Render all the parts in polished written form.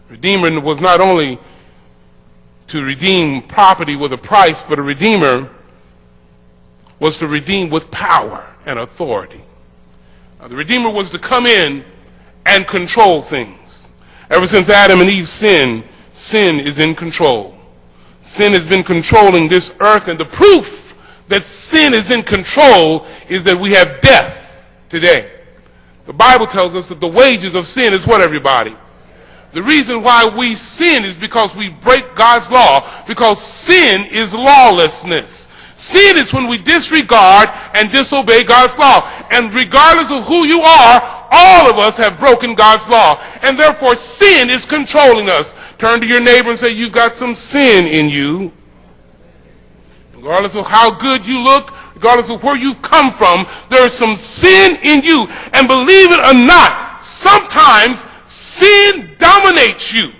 Redeemer was not only to redeem property with a price, but a redeemer was to redeem with power and authority. The Redeemer was to come in and control things. Ever since Adam and Eve sinned, sin is in control. Sin has been controlling this earth, and the proof that sin is in control is that we have death today. The Bible tells us that the wages of sin is what, everybody? The reason why we sin is because we break God's law, because sin is lawlessness. Sin is when we disregard and disobey God's law. And regardless of who you are, all of us have broken God's law. And therefore, sin is controlling us. Turn to your neighbor and say, you've got some sin in you. Regardless of how good you look, regardless of where you've come from, there is some sin in you. And believe it or not, sometimes sin dominates you.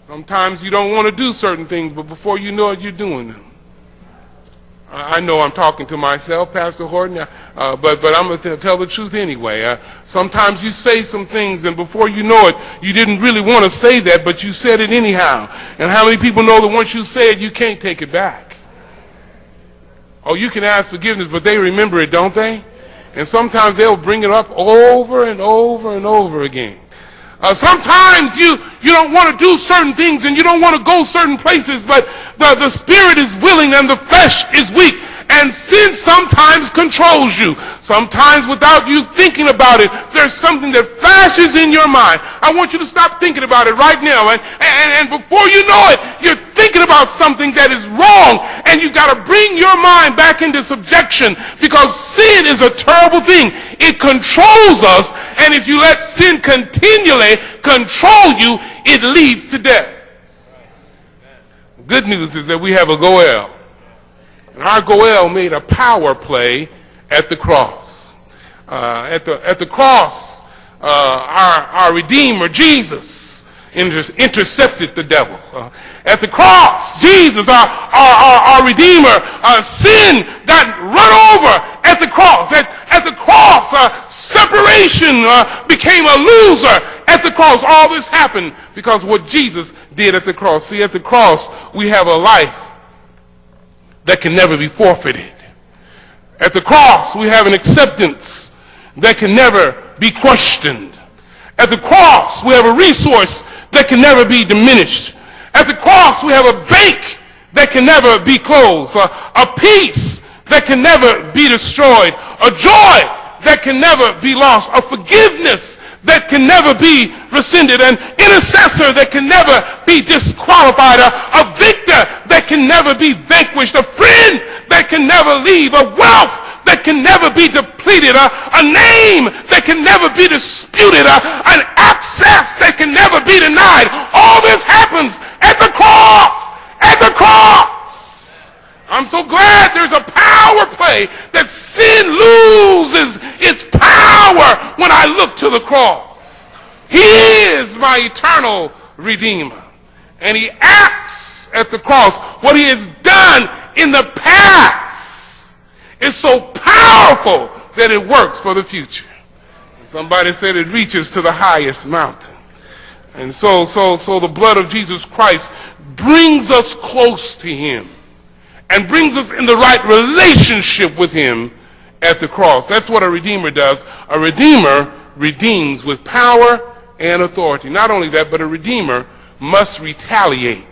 Sometimes you don't want to do certain things, but before you know it, you're doing them. I know I'm talking to myself, Pastor Horton, but I'm going to tell the truth anyway. Sometimes you say some things, and before you know it, you didn't really want to say that, but you said it anyhow. And how many people know that once you say it, you can't take it back? Oh, you can ask forgiveness, but they remember it, don't they? And sometimes they'll bring it up over and over and over again. Sometimes you don't want to do certain things and you don't want to go certain places, but the spirit is willing and the flesh is weak. And sin sometimes controls you. Sometimes without you thinking about it, there's something that flashes in your mind. I want you to stop thinking about it right now. And before you know it, you're thinking about something that is wrong. And you've got to bring your mind back into subjection, because sin is a terrible thing. It controls us. And if you let sin continually control you, it leads to death. The good news is that we have a Goel. And our Goel made a power play at the cross. At the cross, our Redeemer, Jesus, intercepted the devil. At the cross, Jesus, our Redeemer, sin got run over at the cross. At the cross, separation became a loser. At the cross, all this happened because of what Jesus did at the cross. See, at the cross, we have a life that can never be forfeited. At the cross, we have an acceptance that can never be questioned. At the cross, we have a resource that can never be diminished. At the cross, we have a bank that can never be closed, a peace that can never be destroyed, a joy that can never be lost, a forgiveness that can never be rescinded, an intercessor that can never be disqualified, a victor that can never be vanquished, a friend that can never leave, a wealth that can never be depleted, a name that can never be disputed, an access that can never be denied. All this happens at the cross. At the cross. I'm so glad there's a power play that sin loses its power when I look to the cross. He is my eternal Redeemer. And he acts at the cross. What he has done in the past is so powerful that it works for the future. Somebody said it reaches to the highest mountain. And so the blood of Jesus Christ brings us close to him and brings us in the right relationship with him at the cross. That's what a Redeemer does. A Redeemer redeems with power and authority. Not only that, but a Redeemer must retaliate